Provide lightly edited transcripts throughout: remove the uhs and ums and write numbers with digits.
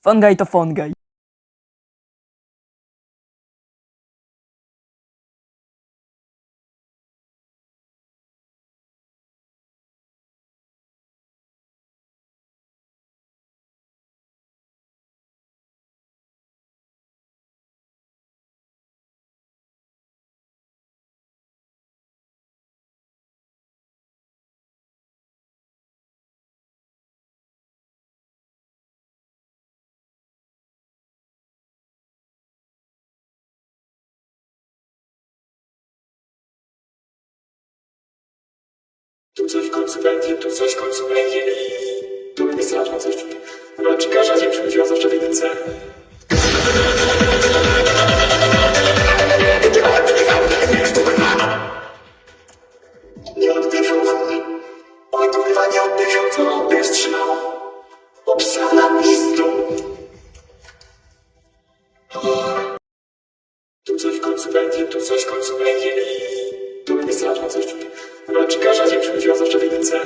Fangaj to fangaj. Tu coś w końcu będzie, tu coś w końcu będzie i tu będzie straszno coś czuję. Ale czy każda dzień przychodziła zawsze w jedynce? Nie oddychał, oj kurwa nie oddychał, co oddech wstrzymał. Obsrana pizdu. Tu coś w końcu będzie, tu coś w końcu będzie i tu będzie straszno coś czuję. Ale czy każda dzień przychodziła zawsze w jedynce?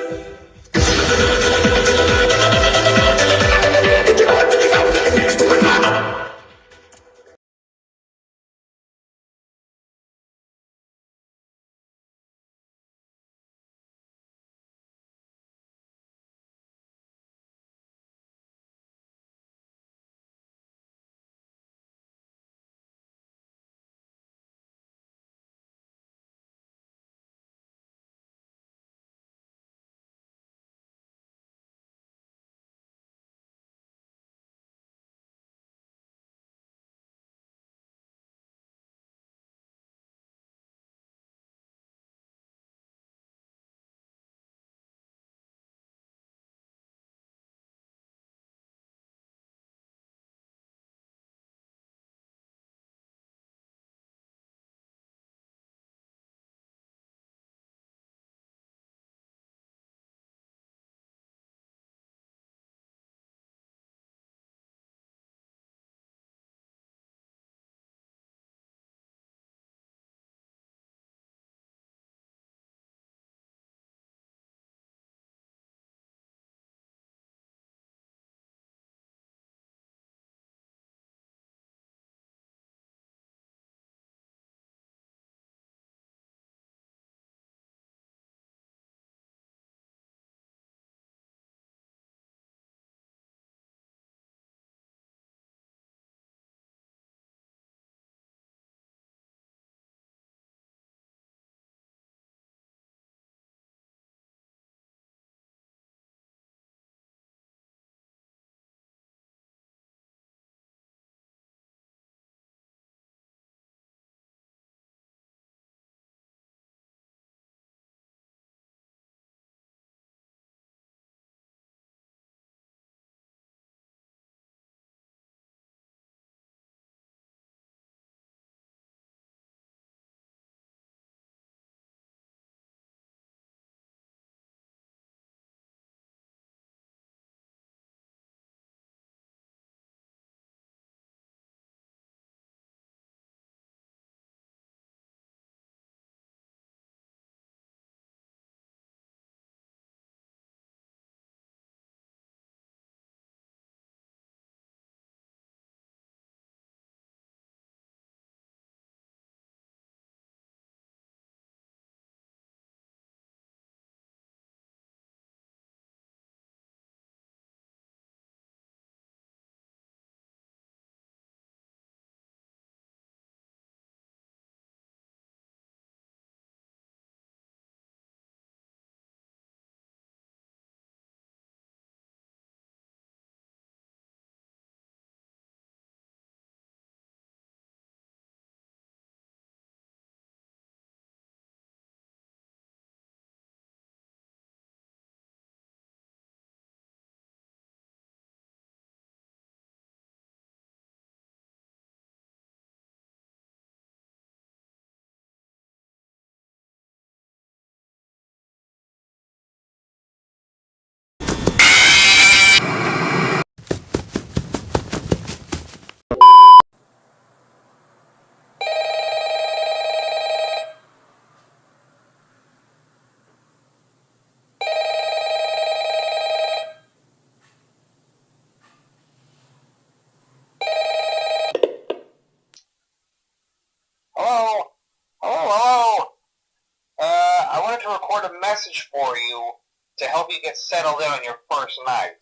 message for you to help you get settled in on your first night.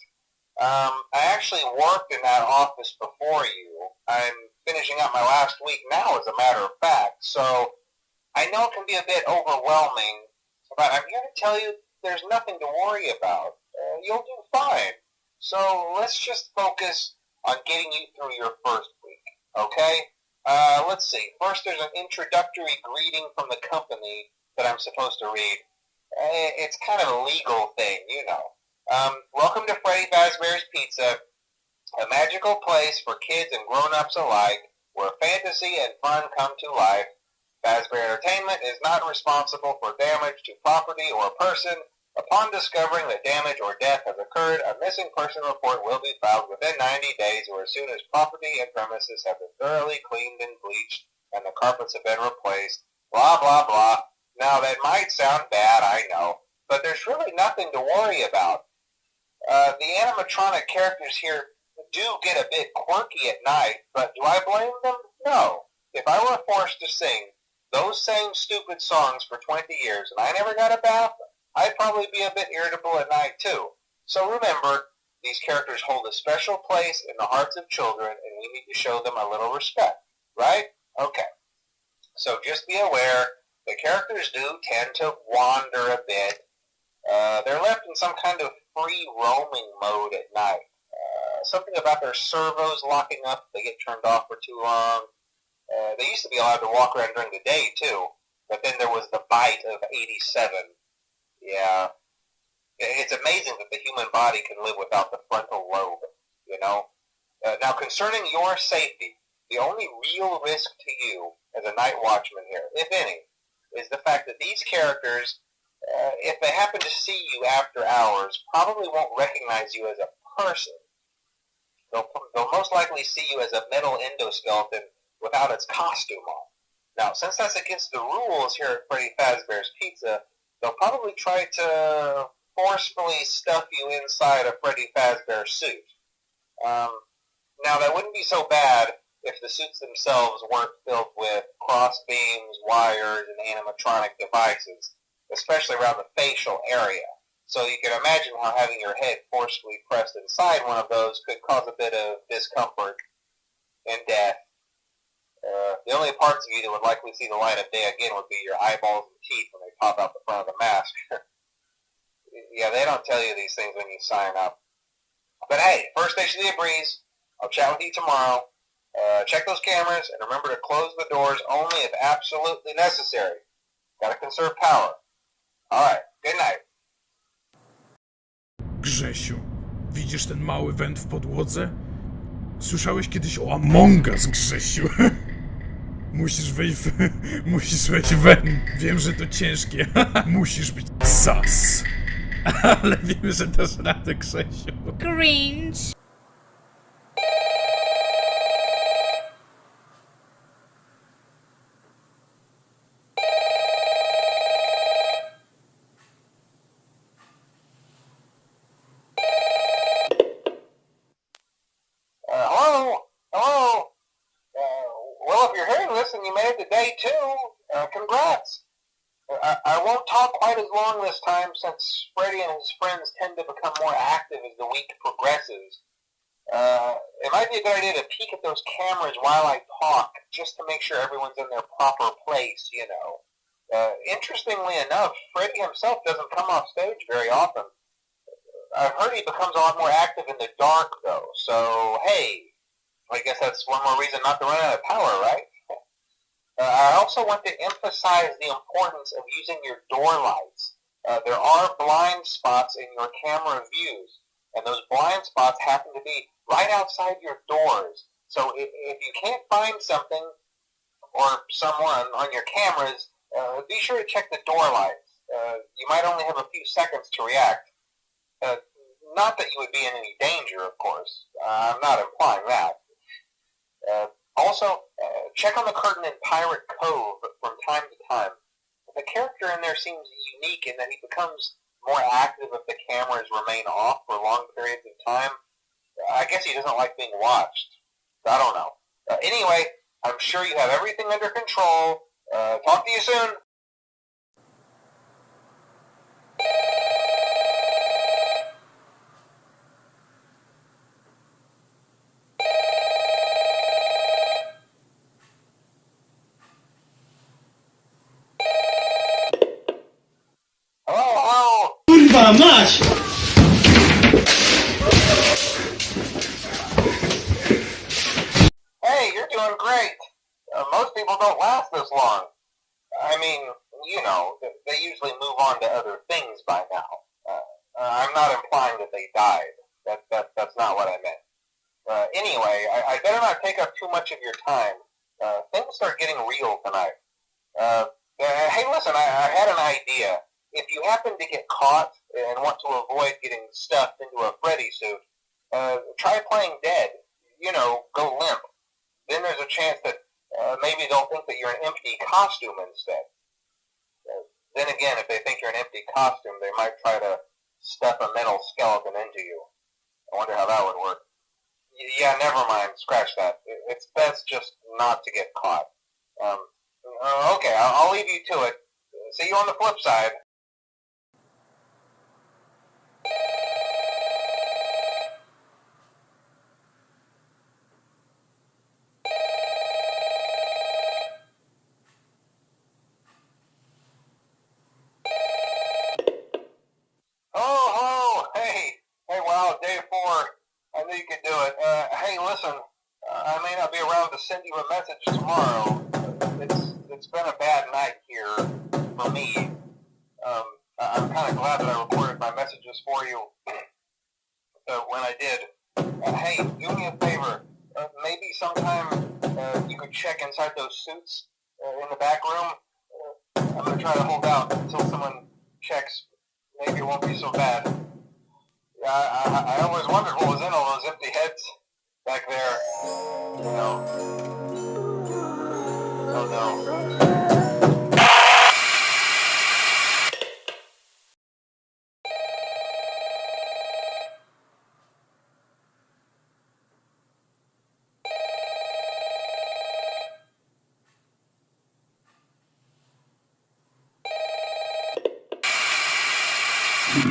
I actually worked in that office before you. I'm finishing up my last week now, as a matter of fact, so I know it can be a bit overwhelming, but I'm here to tell you there's nothing to worry about. You'll do fine. So let's just focus on getting you through your first week, okay? Let's see. First, there's an introductory greeting from the company that I'm supposed to read. It's kind of a legal thing, you know. Welcome to Freddy Fazbear's Pizza, a magical place for kids and grown-ups alike, where fantasy and fun come to life. Fazbear Entertainment is not responsible for damage to property or person. Upon discovering that damage or death has occurred, a missing person report will be filed within 90 days or as soon as property and premises have been thoroughly cleaned and bleached and the carpets have been replaced. Blah, blah, blah. Now, that might sound bad, I know, but there's really nothing to worry about. The animatronic characters here do get a bit quirky at night, but do I blame them? No. If I were forced to sing those same stupid songs for 20 years and I never got a bath, I'd probably be a bit irritable at night too. So remember, these characters hold a special place in the hearts of children and we need to show them a little respect, right? Okay. So just be aware, the characters do tend to wander a bit. They're left in some kind of free roaming mode at night. Something about their servos locking up if they get turned off for too long. They used to be allowed to walk around during the day too, but then there was the bite of 87. Yeah. It's amazing that the human body can live without the frontal lobe, you know? Now, concerning your safety, the only real risk to you as a night watchman here, if any, is the fact that these characters, if they happen to see you after hours, probably won't recognize you as a person. They'll most likely see you as a metal endoskeleton without its costume on. Now, since that's against the rules here at Freddy Fazbear's Pizza, they'll probably try to forcefully stuff you inside a Freddy Fazbear suit. Now, that wouldn't be so bad if the suits themselves weren't filled with cross beams, wires, and animatronic devices, especially around the facial area. So you can imagine how having your head forcefully pressed inside one of those could cause a bit of discomfort and death. The only parts of you that would likely see the light of day again would be your eyeballs and teeth when they pop out the front of the mask. Yeah, they don't tell you these things when you sign up. But hey, first station of the breeze. I'll chat with you tomorrow. Check those cameras and remember to close the doors only if absolutely necessary. Gotta conserve power. Alright, good night. Grzesiu, widzisz ten mały węd w podłodze? Słyszałeś kiedyś o Among Us, Grzesiu? Musisz wejść wen. Wiem, że to ciężkie. Musisz być sas. Ale wiem, że dasz radę, Grzesiu. Cringe. Hello? Well, if you're hearing this and you made it to day 2, congrats. I won't talk quite as long this time since Freddy and his friends tend to become more active as the week progresses. It might be a good idea to peek at those cameras while I talk, just to make sure everyone's in their proper place, you know. Interestingly enough, Freddy himself doesn't come off stage very often. I've heard he becomes a lot more active in the dark, though, so hey, I guess that's one more reason not to run out of power, right? I also want to emphasize the importance of using your door lights. There are blind spots in your camera views, and those blind spots happen to be right outside your doors. So if you can't find something or someone on your cameras, be sure to check the door lights. You might only have a few seconds to react. Not that you would be in any danger, of course. I'm not implying that. Also, check on the curtain in Pirate Cove from time to time. The character in there seems unique in that he becomes more active if the cameras remain off for long periods of time. I guess he doesn't like being watched. I don't know. Anyway, I'm sure you have everything under control. Talk to you soon. Hello? Kurwa, mać! Hey, you're doing great. Most people don't last this long. I mean, you know, they usually move on to other things by now. I'm not implying that they died. That's not what I meant. Anyway, I better not take up too much of your time. Things start getting real tonight. Hey, listen, I had an idea. If you happen to get caught and want to avoid getting stuffed into a Freddy suit, try playing dead. You know, go limp. Then there's a chance that maybe they'll think that you're an empty costume instead. Then again, if they think you're an empty costume, they might try to stuff a metal skeleton into you. I wonder how that would work. Yeah, never mind. Scratch that. It's best just not to get caught. Okay, I'll leave you to it. See you on the flip side. Oh, hey, wow, day 4. I knew you could do it. Hey, listen, I may not be around to send you a message tomorrow. It's been a bad night here for me. I'm kind of glad that I recorded my messages for you when I did. Hey, do me a favor. Maybe sometime you could check inside those suits in the back room. I'm going to try to hold out until someone checks. Maybe it won't be so bad. Yeah, I always wondered what was in all those empty heads back there. You know. Oh no. Thank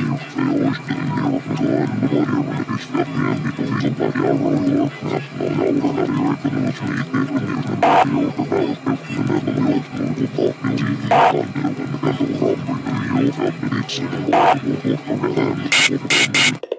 you.